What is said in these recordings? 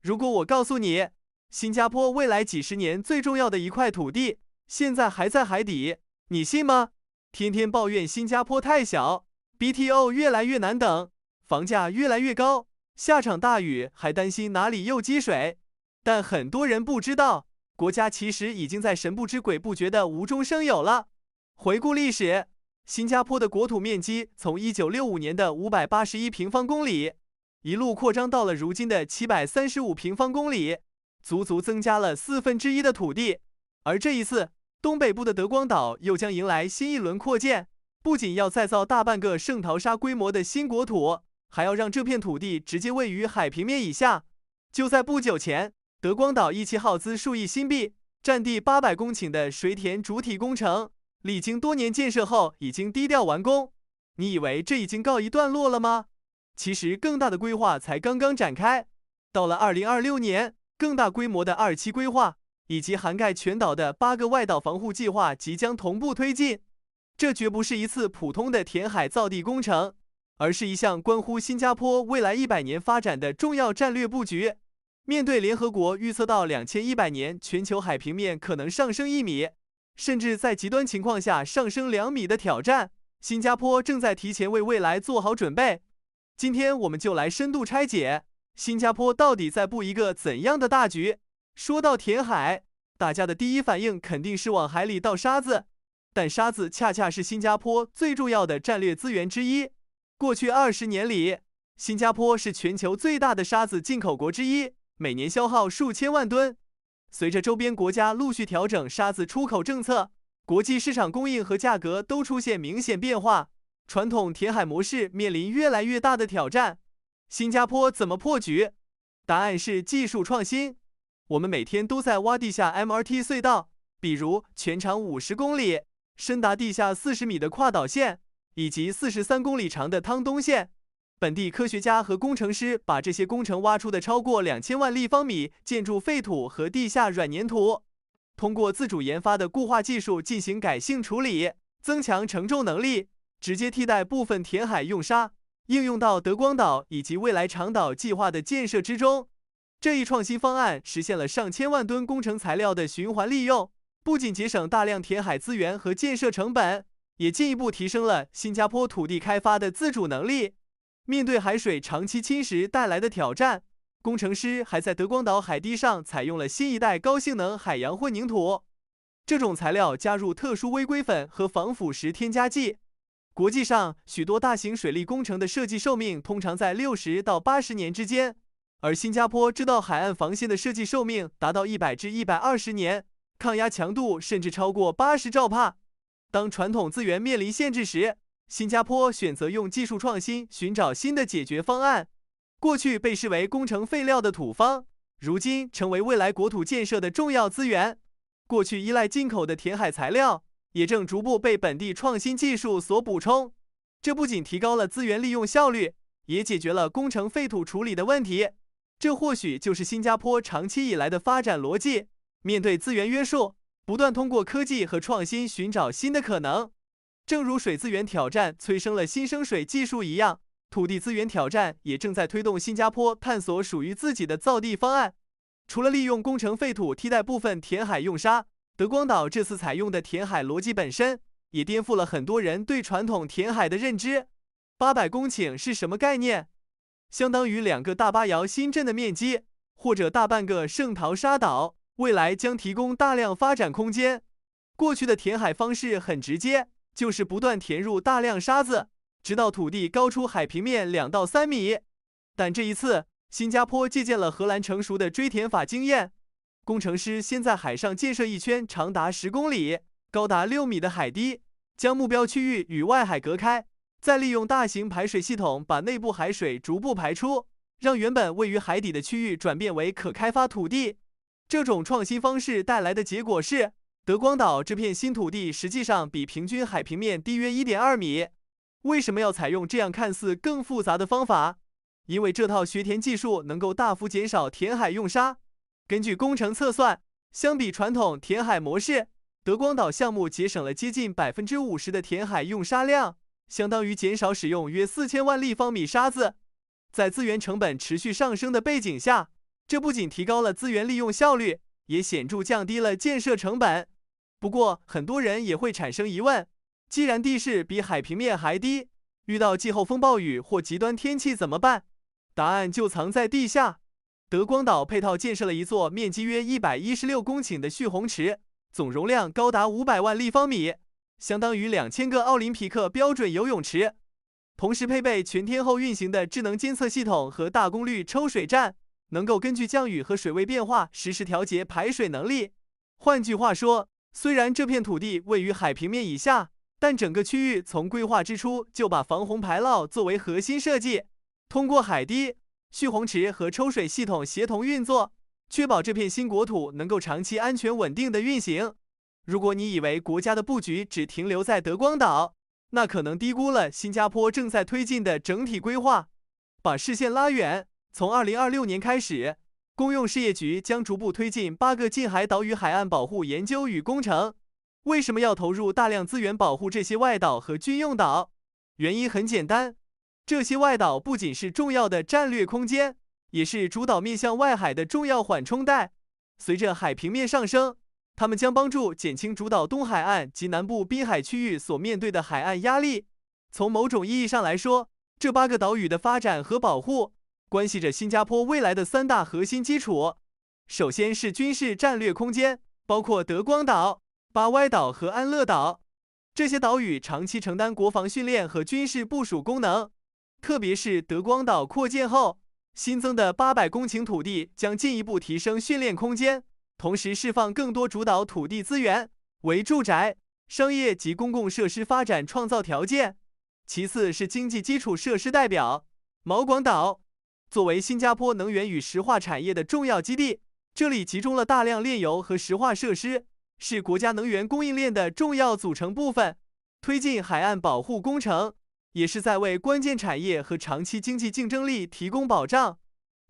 如果我告诉你，新加坡未来几十年最重要的一块土地，现在还在海底，你信吗？天天抱怨新加坡太小， BTO 越来越难等，房价越来越高，下场大雨还担心哪里又积水。但很多人不知道，国家其实已经在神不知鬼不觉的无中生有了。回顾历史，新加坡的国土面积从1965年的581平方公里，一路扩张到了如今的735平方公里，足足增加了1/4的土地。而这一次，东北部的德光岛又将迎来新一轮扩建，不仅要再造大半个圣淘沙规模的新国土，还要让这片土地直接位于海平面以下。就在不久前，德光岛一期耗资数亿新币，占地800公顷的水田主体工程，历经多年建设后已经低调完工。你以为这已经告一段落了吗？其实更大的规划才刚刚展开。到了2026年，更大规模的2期规划以及涵盖全岛的8个外岛防护计划即将同步推进。这绝不是一次普通的填海造地工程，而是一项关乎新加坡未来100年发展的重要战略布局。面对联合国预测到2100年全球海平面可能上升1米，甚至在极端情况下上升2米的挑战，新加坡正在提前为未来做好准备。今天我们就来深度拆解新加坡到底在布一个怎样的大局。说到填海，大家的第一反应肯定是往海里倒沙子，但沙子恰恰是新加坡最重要的战略资源之一。过去20年里，新加坡是全球最大的沙子进口国之一，每年消耗数千万吨。随着周边国家陆续调整沙子出口政策，国际市场供应和价格都出现明显变化，传统填海模式面临越来越大的挑战。新加坡怎么破局？答案是技术创新。我们每天都在挖地下 MRT 隧道，比如全长50公里、深达地下40米的跨岛线，以及43公里长的汤东线。本地科学家和工程师把这些工程挖出的超过2000万立方米建筑废土和地下软粘土，通过自主研发的固化技术进行改性处理，增强承重能力，直接替代部分填海用沙，应用到德光岛以及未来长岛计划的建设之中。这一创新方案实现了上千万吨工程材料的循环利用，不仅节省大量填海资源和建设成本，也进一步提升了新加坡土地开发的自主能力。面对海水长期侵蚀带来的挑战，工程师还在德光岛海堤上采用了新一代高性能海洋混凝土。这种材料加入特殊微硅粉和防腐蚀添加剂。国际上，许多大型水利工程的设计寿命通常在60到80年之间，而新加坡这道海岸防线的设计寿命达到100至120年，抗压强度甚至超过80兆帕。当传统资源面临限制时，新加坡选择用技术创新寻找新的解决方案。过去被视为工程废料的土方，如今成为未来国土建设的重要资源。过去依赖进口的填海材料，也正逐步被本地创新技术所补充。这不仅提高了资源利用效率，也解决了工程废土处理的问题。这或许就是新加坡长期以来的发展逻辑。面对资源约束，不断通过科技和创新寻找新的可能。正如水资源挑战催生了新生水技术一样，土地资源挑战也正在推动新加坡探索属于自己的造地方案。除了利用工程废土替代部分填海用沙，德光岛这次采用的填海逻辑本身也颠覆了很多人对传统填海的认知。800公顷是什么概念？相当于2个大巴窑新镇的面积，或者大半个圣淘沙岛。未来将提供大量发展空间。过去的填海方式很直接，就是不断填入大量沙子，直到土地高出海平面2到3米。但这一次，新加坡借鉴了荷兰成熟的追填法经验，工程师先在海上建设一圈长达10公里、高达6米的海堤，将目标区域与外海隔开，再利用大型排水系统把内部海水逐步排出，让原本位于海底的区域转变为可开发土地。这种创新方式带来的结果是，德光岛这片新土地实际上比平均海平面低约 1.2 米。为什么要采用这样看似更复杂的方法？因为这套学填技术能够大幅减少填海用沙。根据工程测算，相比传统填海模式，德光岛项目节省了接近 50% 的填海用沙量，相当于减少使用约4000万立方米沙子。在资源成本持续上升的背景下，这不仅提高了资源利用效率，也显著降低了建设成本。不过，很多人也会产生疑问：既然地势比海平面还低，遇到季候风暴雨或极端天气怎么办？答案就藏在地下。德光岛配套建设了一座面积约116公顷的蓄洪池，总容量高达500万立方米，相当于2000个奥林匹克标准游泳池。同时配备全天候运行的智能监测系统和大功率抽水站，能够根据降雨和水位变化实时调节排水能力。换句话说，虽然这片土地位于海平面以下，但整个区域从规划之初就把防洪排涝作为核心设计，通过海堤、蓄洪池和抽水系统协同运作，确保这片新国土能够长期安全稳定的运行。如果你以为国家的布局只停留在德光岛，那可能低估了新加坡正在推进的整体规划。把视线拉远，从2026年开始，公用事业局将逐步推进8个近海岛屿海岸保护研究与工程。为什么要投入大量资源保护这些外岛和军用岛？原因很简单，这些外岛不仅是重要的战略空间，也是主岛面向外海的重要缓冲带。随着海平面上升，它们将帮助减轻主岛东海岸及南部滨海区域所面对的海岸压力。从某种意义上来说，这8个岛屿的发展和保护关系着新加坡未来的3大核心基础。首先是军事战略空间，包括德光岛、巴歪岛和安乐岛。这些岛屿长期承担国防训练和军事部署功能，特别是德光岛扩建后，新增的800公顷土地将进一步提升训练空间，同时释放更多主岛土地资源，为住宅、商业及公共设施发展创造条件。其次是经济基础设施代表，毛广岛作为新加坡能源与石化产业的重要基地，这里集中了大量炼油和石化设施，是国家能源供应链的重要组成部分。推进海岸保护工程，也是在为关键产业和长期经济竞争力提供保障。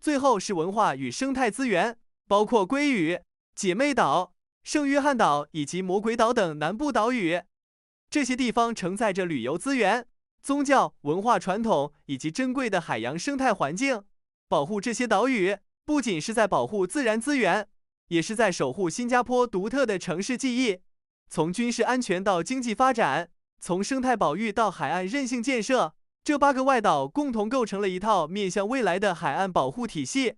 最后是文化与生态资源，包括鲑屿、姐妹岛、圣约翰岛以及魔鬼岛等南部岛屿。这些地方承载着旅游资源、宗教、文化传统以及珍贵的海洋生态环境。保护这些岛屿，不仅是在保护自然资源，也是在守护新加坡独特的城市记忆。从军事安全到经济发展，从生态保育到海岸韧性建设，这8个外岛共同构成了一套面向未来的海岸保护体系。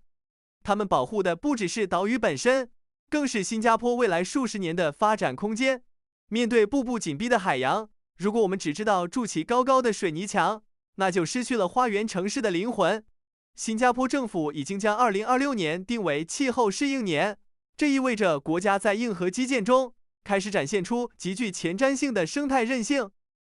它们保护的不只是岛屿本身，更是新加坡未来数十年的发展空间。面对步步紧逼的海洋，如果我们只知道筑起高高的水泥墙，那就失去了花园城市的灵魂。新加坡政府已经将2026年定为气候适应年，这意味着国家在硬核基建中开始展现出极具前瞻性的生态韧性。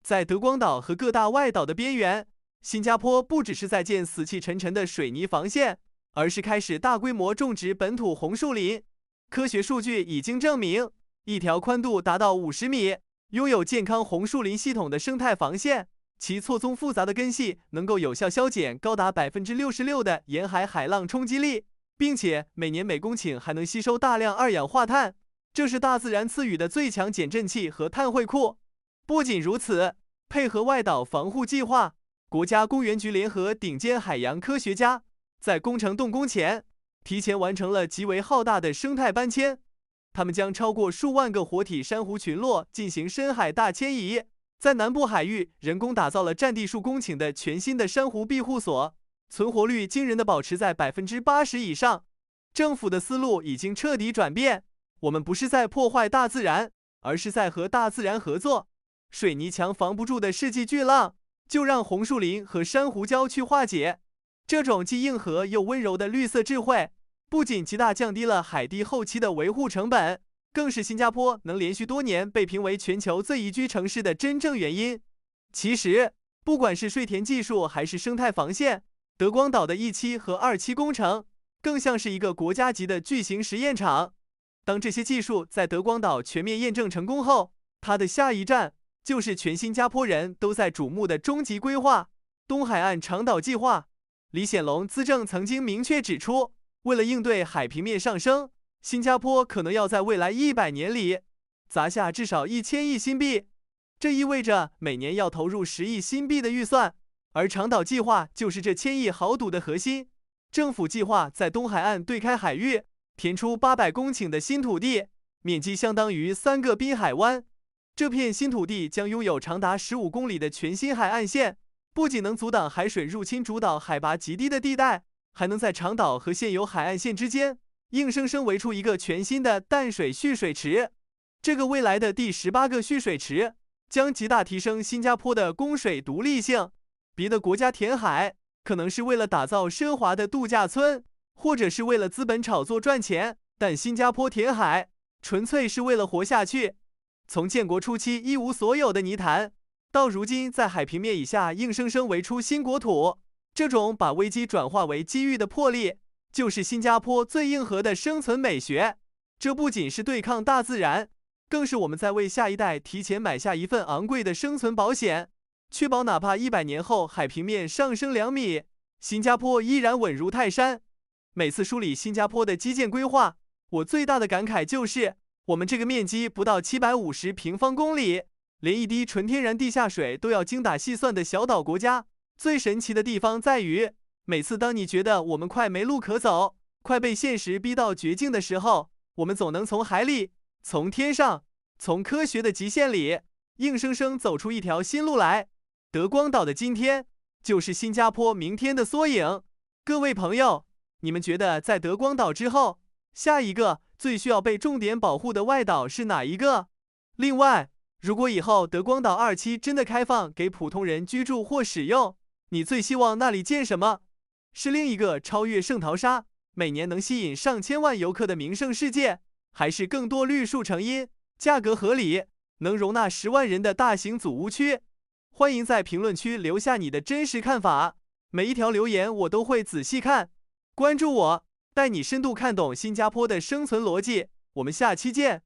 在德光岛和各大外岛的边缘，新加坡不只是在建死气沉沉的水泥防线，而是开始大规模种植本土红树林。科学数据已经证明，一条宽度达到50米、拥有健康红树林系统的生态防线，其错综复杂的根系能够有效削减高达66%的沿海海浪冲击力，并且每年每公顷还能吸收大量二氧化碳。这是大自然赐予的最强减震器和碳汇库。不仅如此，配合外岛防护计划，国家公园局联合顶尖海洋科学家，在工程动工前，提前完成了极为浩大的生态搬迁。他们将超过数万个活体珊瑚群落进行深海大迁移，在南部海域人工打造了占地数公顷的全新的珊瑚庇护所，存活率惊人的保持在80%以上。政府的思路已经彻底转变，我们不是在破坏大自然，而是在和大自然合作。水泥墙防不住的世纪巨浪，就让红树林和珊瑚礁去化解。这种既硬核又温柔的绿色智慧，不仅极大降低了海堤后期的维护成本，更是新加坡能连续多年被评为全球最宜居城市的真正原因。其实，不管是水田技术还是生态防线，德光岛的1期和2期工程，更像是一个国家级的巨型实验场。当这些技术在德光岛全面验证成功后，它的下一站就是全新加坡人都在瞩目的终极规划——东海岸长岛计划。李显龙资政曾经明确指出，为了应对海平面上升，新加坡可能要在未来100年里砸下至少1000亿新币，这意味着每年要投入10亿新币的预算，而长岛计划就是这1000亿豪赌的核心。政府计划在东海岸对开海域填出800公顷的新土地，面积相当于3个滨海湾。这片新土地将拥有长达15公里的全新海岸线，不仅能阻挡海水入侵主岛海拔极低的地带，还能在长岛和现有海岸线之间硬生生围出一个全新的淡水蓄水池。这个未来的第18个蓄水池将极大提升新加坡的供水独立性。别的国家填海可能是为了打造奢华的度假村，或者是为了资本炒作赚钱，但新加坡填海纯粹是为了活下去。从建国初期一无所有的泥潭，到如今在海平面以下硬生生围出新国土，这种把危机转化为机遇的魄力，就是新加坡最硬核的生存美学。这不仅是对抗大自然，更是我们在为下一代提前买下一份昂贵的生存保险，确保哪怕100年后海平面上升2米，新加坡依然稳如泰山。每次梳理新加坡的基建规划，我最大的感慨就是，我们这个面积不到750平方公里，连一滴纯天然地下水都要精打细算的小岛国家，最神奇的地方在于，每次当你觉得我们快没路可走，快被现实逼到绝境的时候，我们总能从海里，从天上，从科学的极限里，硬生生走出一条新路来。德光岛的今天，就是新加坡明天的缩影。各位朋友，你们觉得在德光岛之后，下一个最需要被重点保护的外岛是哪一个？另外，如果以后德光岛2期真的开放给普通人居住或使用，你最希望那里建什么？是另一个超越圣淘沙，每年能吸引上千万游客的名胜世界，还是更多绿树成荫、价格合理、能容纳10万人的大型组屋区？欢迎在评论区留下你的真实看法，每一条留言我都会仔细看。关注我，带你深度看懂新加坡的生存逻辑。我们下期见。